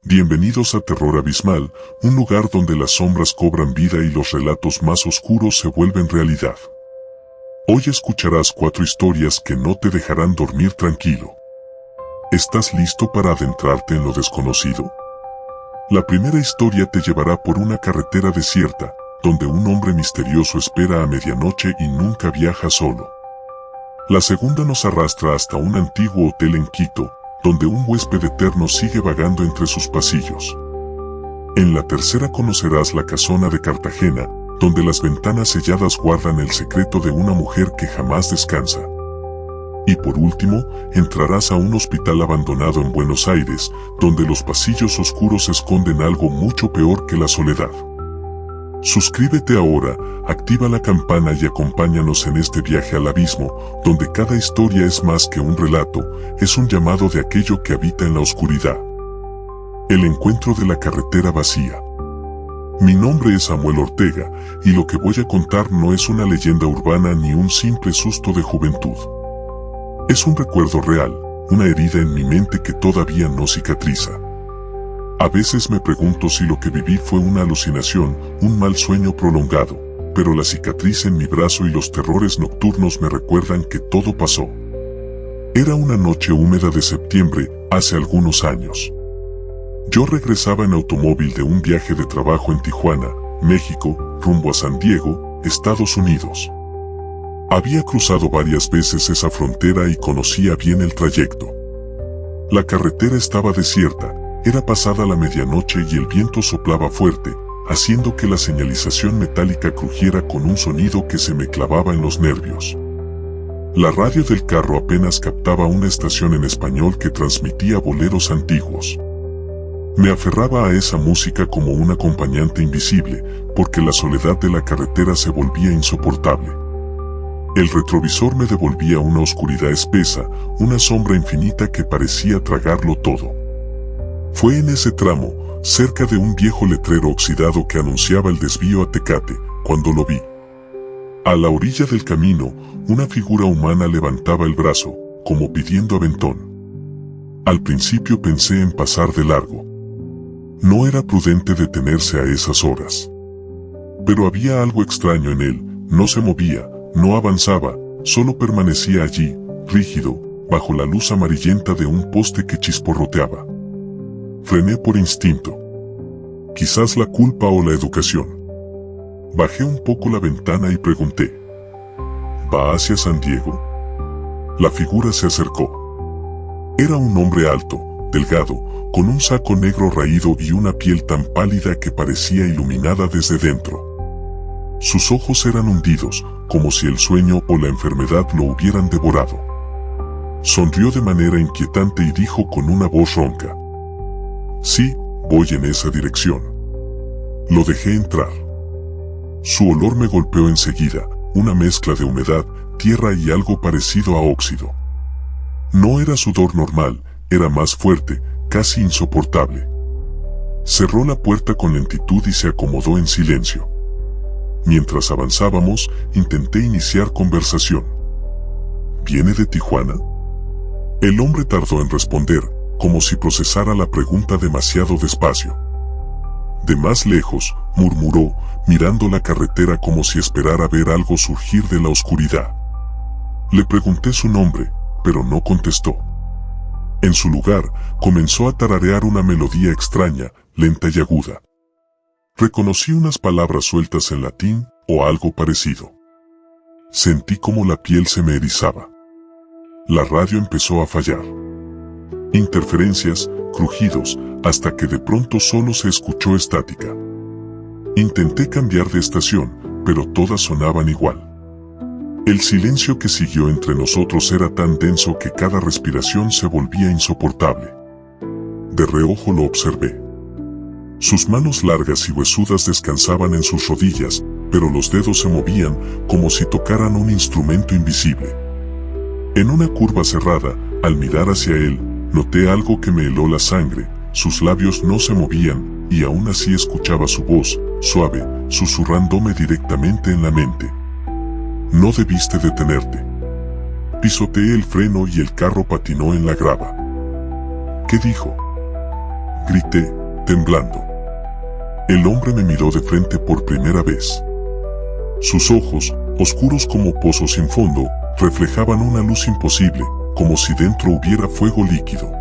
Bienvenidos a Terror Abismal, un lugar donde las sombras cobran vida y los relatos más oscuros se vuelven realidad. Hoy escucharás 4 historias que no te dejarán dormir tranquilo. ¿Estás listo para adentrarte en lo desconocido? La primera historia te llevará por una carretera desierta, donde un hombre misterioso espera a medianoche y nunca viaja solo. La segunda nos arrastra hasta un antiguo hotel en Quito, donde un huésped eterno sigue vagando entre sus pasillos. En la tercera conocerás la casona de Cartagena, donde las ventanas selladas guardan el secreto de una mujer que jamás descansa. Y por último, entrarás a un hospital abandonado en Buenos Aires, donde los pasillos oscuros esconden algo mucho peor que la soledad. Suscríbete ahora, activa la campana y acompáñanos en este viaje al abismo, donde cada historia es más que un relato, es un llamado de aquello que habita en la oscuridad. El encuentro de la carretera vacía. Mi nombre es Samuel Ortega, y lo que voy a contar no es una leyenda urbana ni un simple susto de juventud. Es un recuerdo real, una herida en mi mente que todavía no cicatriza. A veces me pregunto si lo que viví fue una alucinación, un mal sueño prolongado, pero la cicatriz en mi brazo y los terrores nocturnos me recuerdan que todo pasó. Era una noche húmeda de septiembre, hace algunos años. Yo regresaba en automóvil de un viaje de trabajo en Tijuana, México, rumbo a San Diego, Estados Unidos. Había cruzado varias veces esa frontera y conocía bien el trayecto. La carretera estaba desierta. Era pasada la medianoche y el viento soplaba fuerte, haciendo que la señalización metálica crujiera con un sonido que se me clavaba en los nervios. La radio del carro apenas captaba una estación en español que transmitía boleros antiguos. Me aferraba a esa música como un acompañante invisible, porque la soledad de la carretera se volvía insoportable. El retrovisor me devolvía una oscuridad espesa, una sombra infinita que parecía tragarlo todo. Fue en ese tramo, cerca de un viejo letrero oxidado que anunciaba el desvío a Tecate, cuando lo vi. A la orilla del camino, una figura humana levantaba el brazo, como pidiendo aventón. Al principio pensé en pasar de largo. No era prudente detenerse a esas horas. Pero había algo extraño en él, no se movía, no avanzaba, solo permanecía allí, rígido, bajo la luz amarillenta de un poste que chisporroteaba. Frené por instinto. Quizás la culpa o la educación. Bajé un poco la ventana y pregunté: ¿va hacia San Diego? La figura se acercó. Era un hombre alto, delgado, con un saco negro raído y una piel tan pálida que parecía iluminada desde dentro. Sus ojos eran hundidos, como si el sueño o la enfermedad lo hubieran devorado. Sonrió de manera inquietante y dijo con una voz ronca: «Sí, voy en esa dirección». Lo dejé entrar. Su olor me golpeó enseguida, una mezcla de humedad, tierra y algo parecido a óxido. No era sudor normal, era más fuerte, casi insoportable. Cerró la puerta con lentitud y se acomodó en silencio. Mientras avanzábamos, intenté iniciar conversación. ¿Viene de Tijuana? El hombre tardó en responder, como si procesara la pregunta demasiado despacio. De más lejos, murmuró, mirando la carretera como si esperara ver algo surgir de la oscuridad. Le pregunté su nombre, pero no contestó. En su lugar, comenzó a tararear una melodía extraña, lenta y aguda. Reconocí unas palabras sueltas en latín, o algo parecido. Sentí como la piel se me erizaba. La radio empezó a fallar. Interferencias, crujidos, hasta que de pronto solo se escuchó estática. Intenté cambiar de estación, pero todas sonaban igual. El silencio que siguió entre nosotros era tan denso que cada respiración se volvía insoportable. De reojo lo observé. Sus manos largas y huesudas descansaban en sus rodillas, pero los dedos se movían como si tocaran un instrumento invisible. En una curva cerrada, al mirar hacia él, noté algo que me heló la sangre. Sus labios no se movían, y aún así escuchaba su voz, suave, susurrándome directamente en la mente. No debiste detenerte. Pisoteé el freno y el carro patinó en la grava. ¿Qué dijo? grité, temblando. El hombre me miró de frente por primera vez. Sus ojos, oscuros como pozos sin fondo, reflejaban una luz imposible, como si dentro hubiera fuego líquido.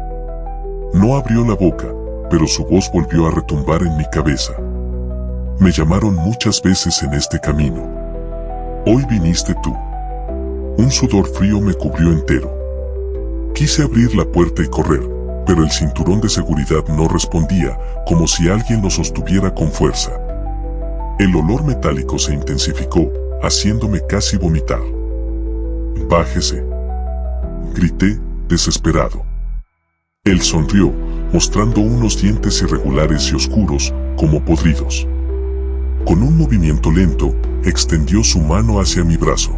No abrió la boca, pero su voz volvió a retumbar en mi cabeza. Me llamaron muchas veces en este camino. Hoy viniste tú. Un sudor frío me cubrió entero. Quise abrir la puerta y correr, pero el cinturón de seguridad no respondía, como si alguien lo sostuviera con fuerza. El olor metálico se intensificó, haciéndome casi vomitar. «Bájese», grité, desesperado. Él sonrió, mostrando unos dientes irregulares y oscuros, como podridos. Con un movimiento lento, extendió su mano hacia mi brazo.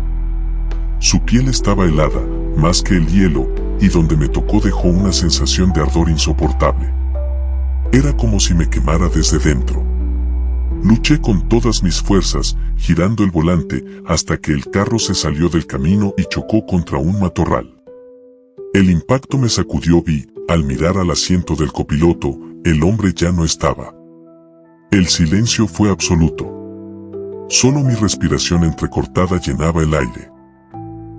Su piel estaba helada, más que el hielo, y donde me tocó dejó una sensación de ardor insoportable. Era como si me quemara desde dentro. Luché con todas mis fuerzas, girando el volante, hasta que el carro se salió del camino y chocó contra un matorral. El impacto me sacudió y, al mirar al asiento del copiloto, el hombre ya no estaba. El silencio fue absoluto. Solo mi respiración entrecortada llenaba el aire.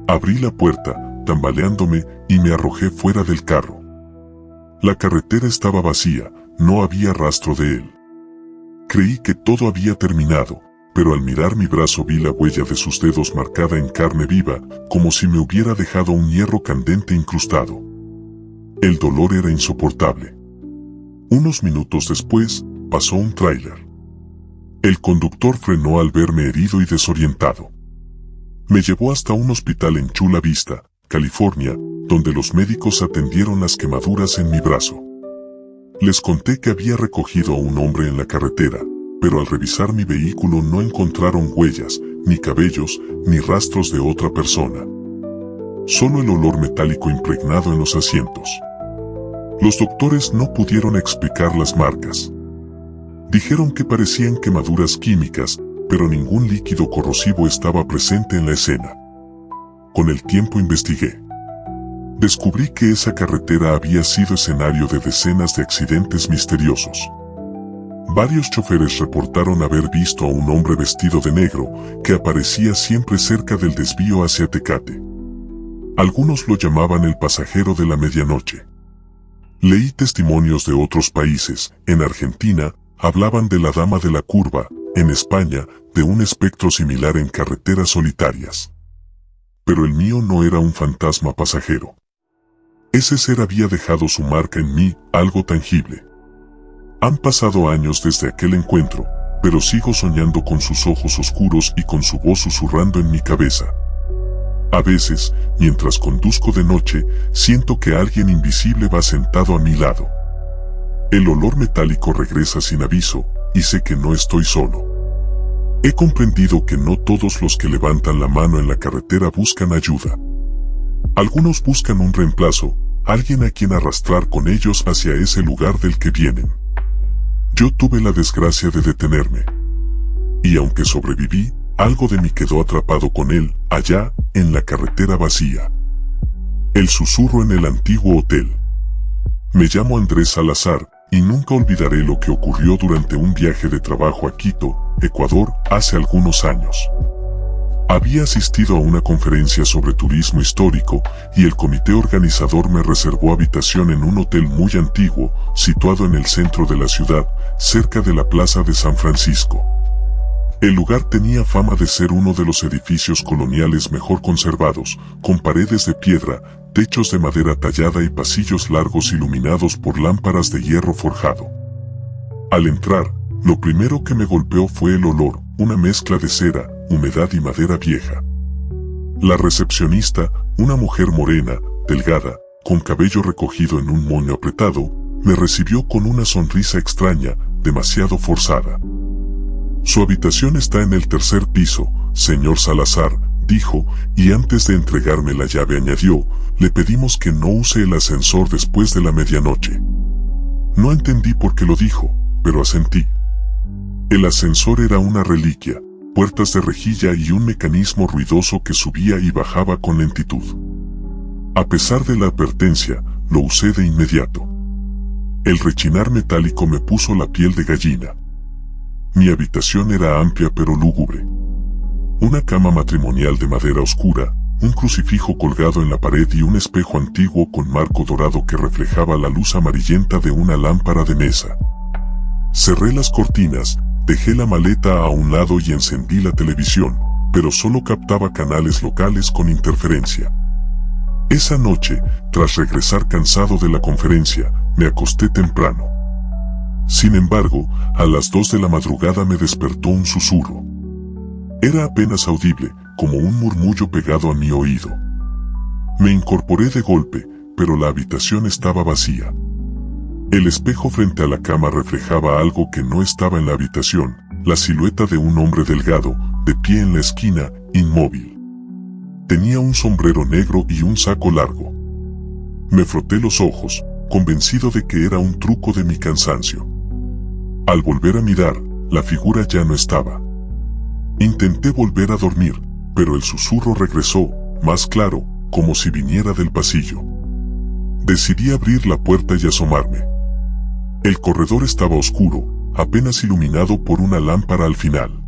Abrí la puerta, tambaleándome, y me arrojé fuera del carro. La carretera estaba vacía, no había rastro de él. Creí que todo había terminado, pero al mirar mi brazo vi la huella de sus dedos marcada en carne viva, como si me hubiera dejado un hierro candente incrustado. El dolor era insoportable. Unos minutos después, pasó un tráiler. El conductor frenó al verme herido y desorientado. Me llevó hasta un hospital en Chula Vista, California, donde los médicos atendieron las quemaduras en mi brazo. Les conté que había recogido a un hombre en la carretera, pero al revisar mi vehículo no encontraron huellas, ni cabellos, ni rastros de otra persona. Solo el olor metálico impregnado en los asientos. Los doctores no pudieron explicar las marcas. Dijeron que parecían quemaduras químicas, pero ningún líquido corrosivo estaba presente en la escena. Con el tiempo investigué. Descubrí que esa carretera había sido escenario de decenas de accidentes misteriosos. Varios choferes reportaron haber visto a un hombre vestido de negro que aparecía siempre cerca del desvío hacia Tecate. Algunos lo llamaban el pasajero de la medianoche. Leí testimonios de otros países. En Argentina, hablaban de la dama de la curva, en España, de un espectro similar en carreteras solitarias. Pero el mío no era un fantasma pasajero. Ese ser había dejado su marca en mí, algo tangible. Han pasado años desde aquel encuentro, pero sigo soñando con sus ojos oscuros y con su voz susurrando en mi cabeza. A veces, mientras conduzco de noche, siento que alguien invisible va sentado a mi lado. El olor metálico regresa sin aviso, y sé que no estoy solo. He comprendido que no todos los que levantan la mano en la carretera buscan ayuda. Algunos buscan un reemplazo, alguien a quien arrastrar con ellos hacia ese lugar del que vienen. Yo tuve la desgracia de detenerme. Y aunque sobreviví, algo de mí quedó atrapado con él, allá, en la carretera vacía. El susurro en el antiguo hotel. Me llamo Andrés Salazar, y nunca olvidaré lo que ocurrió durante un viaje de trabajo a Quito, Ecuador, hace algunos años. Había asistido a una conferencia sobre turismo histórico, y el comité organizador me reservó habitación en un hotel muy antiguo, situado en el centro de la ciudad, cerca de la Plaza de San Francisco. El lugar tenía fama de ser uno de los edificios coloniales mejor conservados, con paredes de piedra, techos de madera tallada y pasillos largos iluminados por lámparas de hierro forjado. Al entrar, lo primero que me golpeó fue el olor, una mezcla de cera, humedad y madera vieja. La recepcionista, una mujer morena, delgada, con cabello recogido en un moño apretado, me recibió con una sonrisa extraña, demasiado forzada. Su habitación está en el tercer piso, señor Salazar, dijo, y antes de entregarme la llave añadió, le pedimos que no use el ascensor después de la medianoche. No entendí por qué lo dijo, pero asentí. El ascensor era una reliquia, puertas de rejilla y un mecanismo ruidoso que subía y bajaba con lentitud. A pesar de la advertencia, lo usé de inmediato. El rechinar metálico me puso la piel de gallina. Mi habitación era amplia pero lúgubre. Una cama matrimonial de madera oscura, un crucifijo colgado en la pared y un espejo antiguo con marco dorado que reflejaba la luz amarillenta de una lámpara de mesa. Cerré las cortinas, dejé la maleta a un lado y encendí la televisión, pero solo captaba canales locales con interferencia. Esa noche, tras regresar cansado de la conferencia, me acosté temprano. Sin embargo, a las 2 de la madrugada me despertó un susurro. Era apenas audible, como un murmullo pegado a mi oído. Me incorporé de golpe, pero la habitación estaba vacía. El espejo frente a la cama reflejaba algo que no estaba en la habitación, la silueta de un hombre delgado, de pie en la esquina, inmóvil. Tenía un sombrero negro y un saco largo. Me froté los ojos, convencido de que era un truco de mi cansancio. Al volver a mirar, la figura ya no estaba. Intenté volver a dormir, pero el susurro regresó, más claro, como si viniera del pasillo. Decidí abrir la puerta y asomarme. El corredor estaba oscuro, apenas iluminado por una lámpara al final.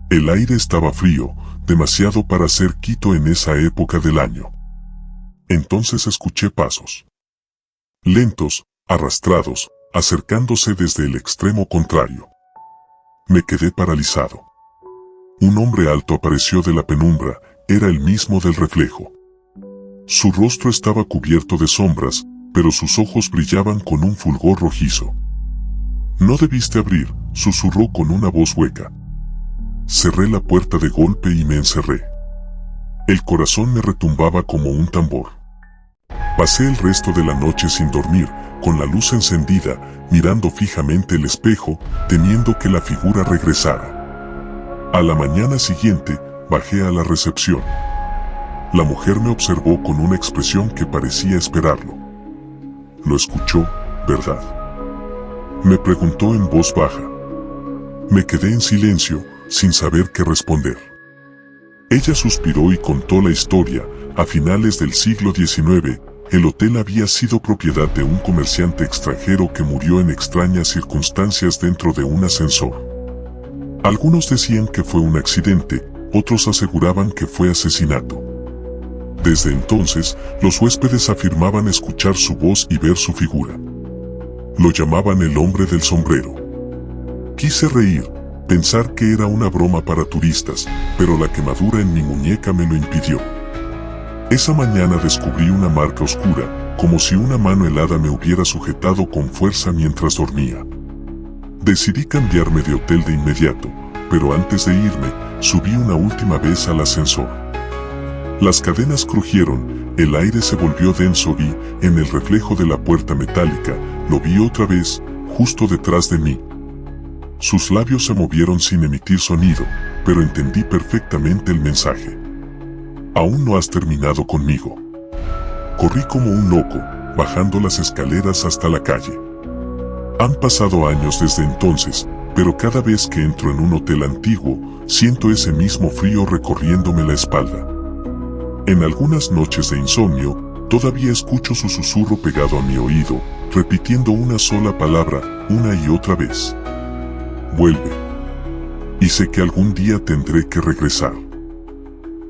El aire estaba frío, demasiado para ser Quito en esa época del año. Entonces escuché pasos. Lentos, arrastrados, acercándose desde el extremo contrario. Me quedé paralizado. Un hombre alto apareció de la penumbra, era el mismo del reflejo. Su rostro estaba cubierto de sombras, pero sus ojos brillaban con un fulgor rojizo. «No debiste abrir», susurró con una voz hueca. Cerré la puerta de golpe y me encerré. El corazón me retumbaba como un tambor. Pasé el resto de la noche sin dormir, con la luz encendida, mirando fijamente el espejo, temiendo que la figura regresara. A la mañana siguiente, bajé a la recepción. La mujer me observó con una expresión que parecía esperarlo. «Lo escuchó, ¿verdad?», me preguntó en voz baja. Me quedé en silencio, sin saber qué responder. Ella suspiró y contó la historia. A finales del siglo XIX, el hotel había sido propiedad de un comerciante extranjero que murió en extrañas circunstancias dentro de un ascensor. Algunos decían que fue un accidente, otros aseguraban que fue asesinato. Desde entonces, los huéspedes afirmaban escuchar su voz y ver su figura. Lo llamaban el hombre del sombrero. Quise reír, pensar que era una broma para turistas, pero la quemadura en mi muñeca me lo impidió. Esa mañana descubrí una marca oscura, como si una mano helada me hubiera sujetado con fuerza mientras dormía. Decidí cambiarme de hotel de inmediato, pero antes de irme, subí una última vez al ascensor. Las cadenas crujieron, el aire se volvió denso y, en el reflejo de la puerta metálica, lo vi otra vez, justo detrás de mí. Sus labios se movieron sin emitir sonido, pero entendí perfectamente el mensaje. «Aún no has terminado conmigo». Corrí como un loco, bajando las escaleras hasta la calle. Han pasado años desde entonces, pero cada vez que entro en un hotel antiguo, siento ese mismo frío recorriéndome la espalda. En algunas noches de insomnio, todavía escucho su susurro pegado a mi oído, repitiendo una sola palabra, una y otra vez. «Vuelve». Y sé que algún día tendré que regresar.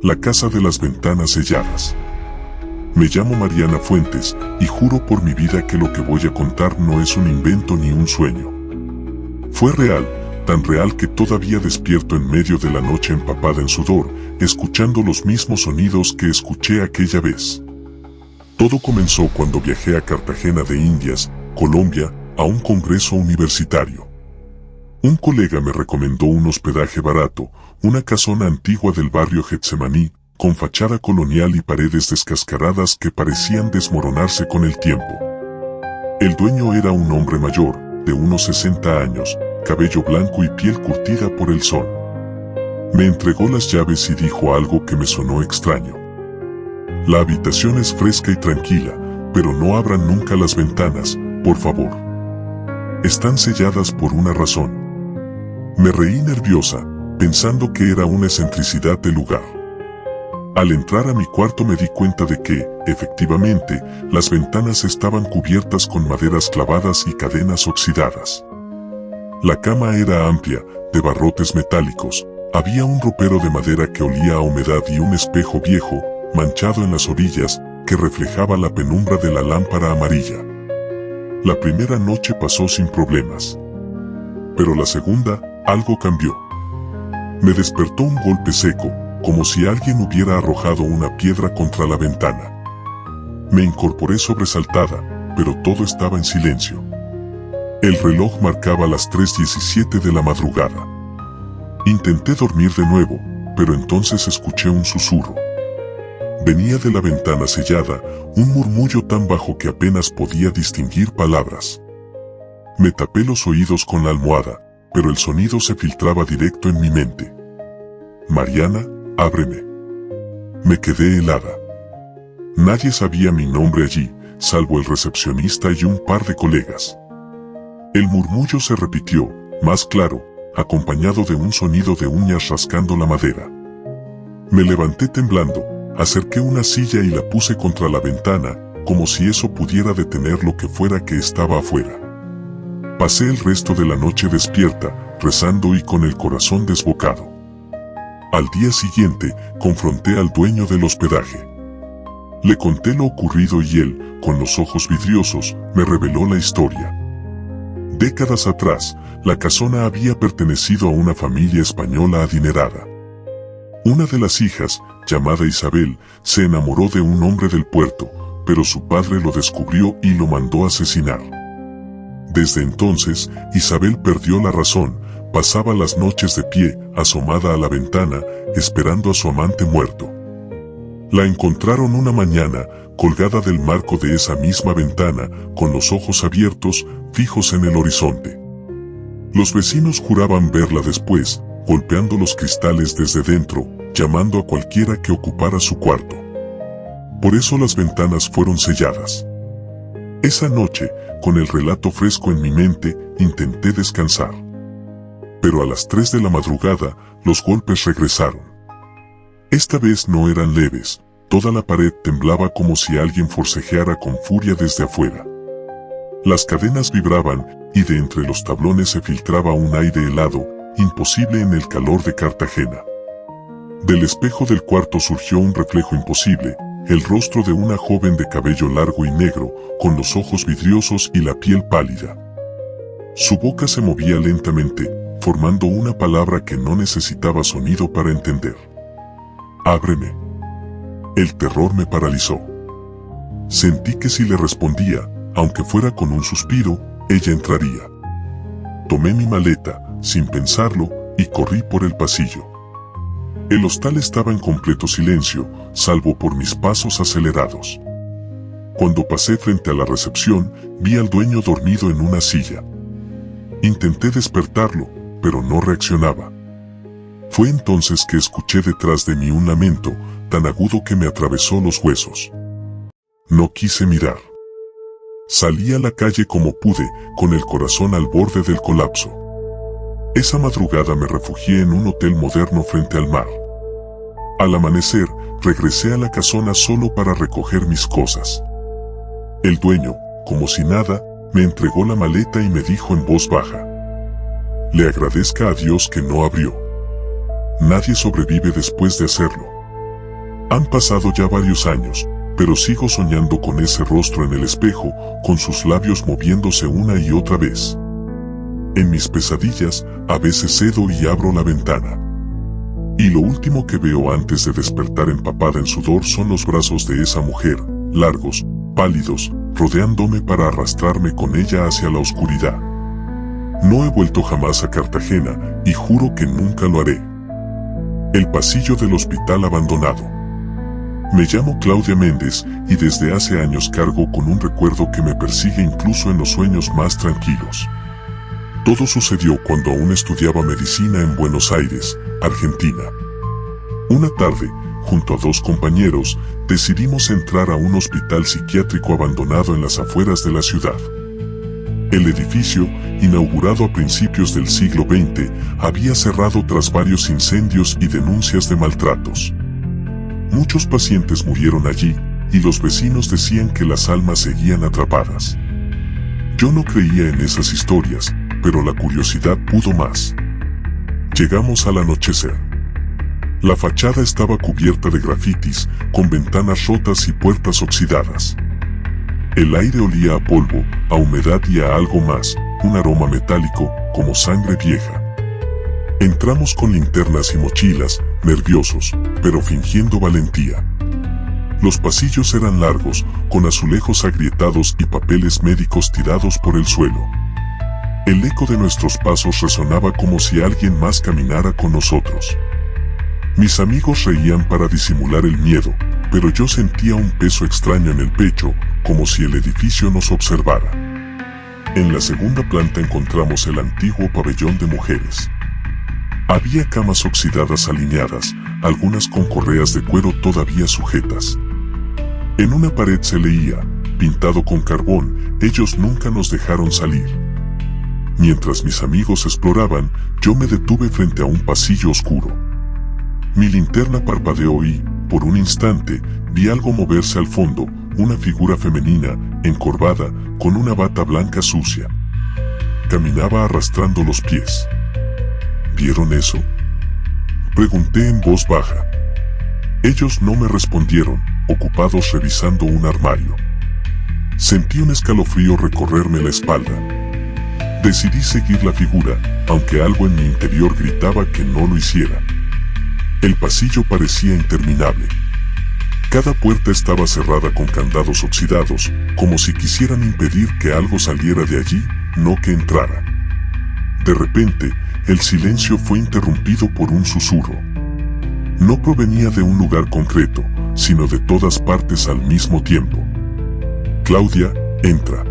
La casa de las ventanas selladas. Me llamo Mariana Fuentes, y juro por mi vida que lo que voy a contar no es un invento ni un sueño. Fue real, tan real que todavía despierto en medio de la noche empapada en sudor, escuchando los mismos sonidos que escuché aquella vez. Todo comenzó cuando viajé a Cartagena de Indias, Colombia, a un congreso universitario. Un colega me recomendó un hospedaje barato, una casona antigua del barrio Getsemaní, con fachada colonial y paredes descascaradas que parecían desmoronarse con el tiempo. El dueño era un hombre mayor, de unos 60 años, cabello blanco y piel curtida por el sol. Me entregó las llaves y dijo algo que me sonó extraño. «La habitación es fresca y tranquila, pero no abran nunca las ventanas, por favor. Están selladas por una razón». Me reí nerviosa, pensando que era una excentricidad del lugar. Al entrar a mi cuarto me di cuenta de que, efectivamente, las ventanas estaban cubiertas con maderas clavadas y cadenas oxidadas. La cama era amplia, de barrotes metálicos. Había un ropero de madera que olía a humedad y un espejo viejo, manchado en las orillas, que reflejaba la penumbra de la lámpara amarilla. La primera noche pasó sin problemas. Pero la segunda, algo cambió. Me despertó un golpe seco, como si alguien hubiera arrojado una piedra contra la ventana. Me incorporé sobresaltada, pero todo estaba en silencio. El reloj marcaba las 3:17 de la madrugada. Intenté dormir de nuevo, pero entonces escuché un susurro. Venía de la ventana sellada, un murmullo tan bajo que apenas podía distinguir palabras. Me tapé los oídos con la almohada, pero el sonido se filtraba directo en mi mente. Mariana, ábreme. Me quedé helada. Nadie sabía mi nombre allí, salvo el recepcionista y un par de colegas. El murmullo se repitió, más claro, acompañado de un sonido de uñas rascando la madera. Me levanté temblando, acerqué una silla y la puse contra la ventana, como si eso pudiera detener lo que fuera que estaba afuera. Pasé el resto de la noche despierta, rezando y con el corazón desbocado. Al día siguiente, confronté al dueño del hospedaje. Le conté lo ocurrido y él, con los ojos vidriosos, me reveló la historia. Décadas atrás, la casona había pertenecido a una familia española adinerada. Una de las hijas, llamada Isabel, se enamoró de un hombre del puerto, pero su padre lo descubrió y lo mandó asesinar. Desde entonces, Isabel perdió la razón, pasaba las noches de pie, asomada a la ventana, esperando a su amante muerto. La encontraron una mañana, colgada del marco de esa misma ventana, con los ojos abiertos, fijos en el horizonte. Los vecinos juraban verla después, golpeando los cristales desde dentro, llamando a cualquiera que ocupara su cuarto. Por eso las ventanas fueron selladas. Esa noche, con el relato fresco en mi mente, intenté descansar. Pero a las 3 de la madrugada, los golpes regresaron. Esta vez no eran leves, toda la pared temblaba como si alguien forcejeara con furia desde afuera. Las cadenas vibraban, y de entre los tablones se filtraba un aire helado, imposible en el calor de Cartagena. Del espejo del cuarto surgió un reflejo imposible, el rostro de una joven de cabello largo y negro, con los ojos vidriosos y la piel pálida. Su boca se movía lentamente, formando una palabra que no necesitaba sonido para entender. Ábreme. El terror me paralizó. Sentí que si le respondía, aunque fuera con un suspiro, ella entraría. Tomé mi maleta, sin pensarlo, y corrí por el pasillo. El hostal estaba en completo silencio, salvo por mis pasos acelerados. Cuando pasé frente a la recepción, vi al dueño dormido en una silla. Intenté despertarlo, pero no reaccionaba. Fue entonces que escuché detrás de mí un lamento, tan agudo que me atravesó los huesos. No quise mirar. Salí a la calle como pude, con el corazón al borde del colapso. Esa madrugada me refugié en un hotel moderno frente al mar. Al amanecer, regresé a la casona solo para recoger mis cosas. El dueño, como si nada, me entregó la maleta y me dijo en voz baja: le agradezca a Dios que no abrió. Nadie sobrevive después de hacerlo. Han pasado ya varios años, pero sigo soñando con ese rostro en el espejo, con sus labios moviéndose una y otra vez. En mis pesadillas, a veces cedo y abro la ventana. Y lo último que veo antes de despertar empapada en sudor son los brazos de esa mujer, largos, pálidos, rodeándome para arrastrarme con ella hacia la oscuridad. No he vuelto jamás a Cartagena, y juro que nunca lo haré. El pasillo del hospital abandonado. Me llamo Claudia Méndez, y desde hace años cargo con un recuerdo que me persigue incluso en los sueños más tranquilos. Todo sucedió cuando aún estudiaba medicina en Buenos Aires, Argentina. Una tarde, junto a 2 compañeros, decidimos entrar a un hospital psiquiátrico abandonado en las afueras de la ciudad. El edificio, inaugurado a principios del siglo XX, había cerrado tras varios incendios y denuncias de maltratos. Muchos pacientes murieron allí, y los vecinos decían que las almas seguían atrapadas. Yo no creía en esas historias, pero la curiosidad pudo más. Llegamos al anochecer. La fachada estaba cubierta de grafitis, con ventanas rotas y puertas oxidadas. El aire olía a polvo, a humedad y a algo más, un aroma metálico, como sangre vieja. Entramos con linternas y mochilas, nerviosos, pero fingiendo valentía. Los pasillos eran largos, con azulejos agrietados y papeles médicos tirados por el suelo. El eco de nuestros pasos resonaba como si alguien más caminara con nosotros. Mis amigos reían para disimular el miedo, pero yo sentía un peso extraño en el pecho, como si el edificio nos observara. En la segunda planta encontramos el antiguo pabellón de mujeres. Había camas oxidadas alineadas, algunas con correas de cuero todavía sujetas. En una pared se leía, pintado con carbón, ellos nunca nos dejaron salir. Mientras mis amigos exploraban, yo me detuve frente a un pasillo oscuro. Mi linterna parpadeó y, por un instante, vi algo moverse al fondo, una figura femenina, encorvada, con una bata blanca sucia. Caminaba arrastrando los pies. ¿Vieron eso?, pregunté en voz baja. Ellos no me respondieron, ocupados revisando un armario. Sentí un escalofrío recorrerme la espalda. Decidí seguir la figura, aunque algo en mi interior gritaba que no lo hiciera. El pasillo parecía interminable. Cada puerta estaba cerrada con candados oxidados, como si quisieran impedir que algo saliera de allí, no que entrara. De repente, el silencio fue interrumpido por un susurro. No provenía de un lugar concreto, sino de todas partes al mismo tiempo. Claudia, entra.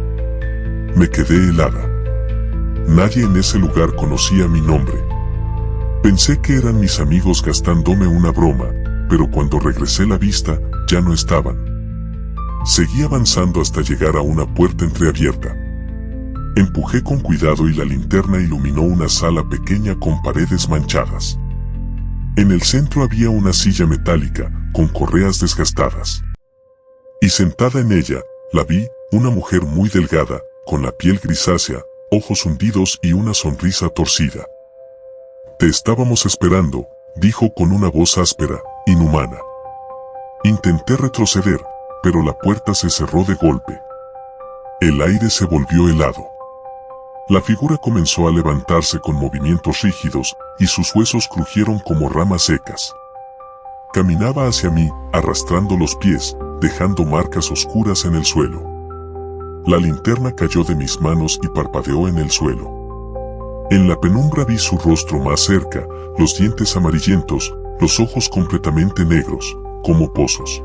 Me quedé helada. Nadie en ese lugar conocía mi nombre. Pensé que eran mis amigos gastándome una broma, pero cuando regresé la vista, ya no estaban. Seguí avanzando hasta llegar a una puerta entreabierta. Empujé con cuidado y la linterna iluminó una sala pequeña con paredes manchadas. En el centro había una silla metálica, con correas desgastadas. Y sentada en ella, la vi, una mujer muy delgada, con la piel grisácea, ojos hundidos y una sonrisa torcida. «Te estábamos esperando», dijo con una voz áspera, inhumana. Intenté retroceder, pero la puerta se cerró de golpe. El aire se volvió helado. La figura comenzó a levantarse con movimientos rígidos, y sus huesos crujieron como ramas secas. Caminaba hacia mí, arrastrando los pies, dejando marcas oscuras en el suelo. La linterna cayó de mis manos y parpadeó en el suelo. En la penumbra vi su rostro más cerca, los dientes amarillentos, los ojos completamente negros, como pozos.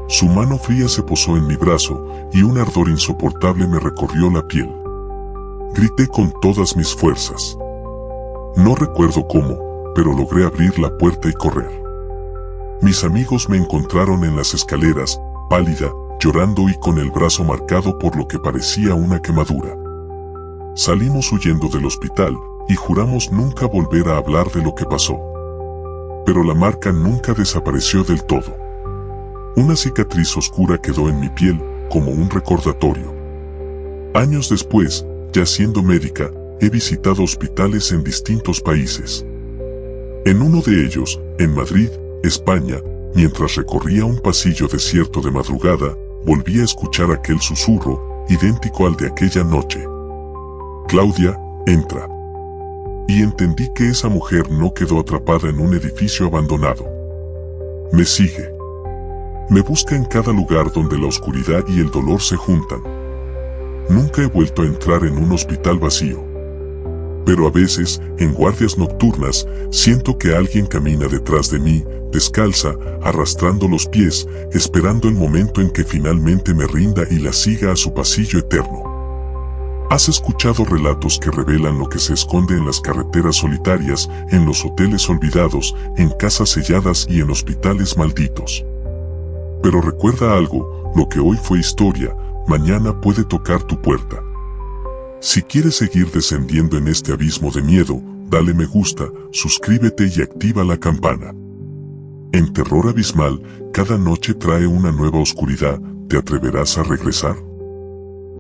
Su mano fría se posó en mi brazo, y un ardor insoportable me recorrió la piel. Grité con todas mis fuerzas. No recuerdo cómo, pero logré abrir la puerta y correr. Mis amigos me encontraron en las escaleras, pálida, llorando y con el brazo marcado por lo que parecía una quemadura. Salimos huyendo del hospital, y juramos nunca volver a hablar de lo que pasó. Pero la marca nunca desapareció del todo. Una cicatriz oscura quedó en mi piel, como un recordatorio. Años después, ya siendo médica, he visitado hospitales en distintos países. En uno de ellos, en Madrid, España, mientras recorría un pasillo desierto de madrugada, volví a escuchar aquel susurro, idéntico al de aquella noche. Claudia, entra. Y entendí que esa mujer no quedó atrapada en un edificio abandonado. Me sigue. Me busca en cada lugar donde la oscuridad y el dolor se juntan. Nunca he vuelto a entrar en un hospital vacío. Pero a veces, en guardias nocturnas, siento que alguien camina detrás de mí, descalza, arrastrando los pies, esperando el momento en que finalmente me rinda y la siga a su pasillo eterno. ¿Has escuchado relatos que revelan lo que se esconde en las carreteras solitarias, en los hoteles olvidados, en casas selladas y en hospitales malditos? Pero recuerda algo, lo que hoy fue historia, mañana puede tocar tu puerta. Si quieres seguir descendiendo en este abismo de miedo, dale me gusta, suscríbete y activa la campana. En Terror Abismal, cada noche trae una nueva oscuridad. ¿Te atreverás a regresar?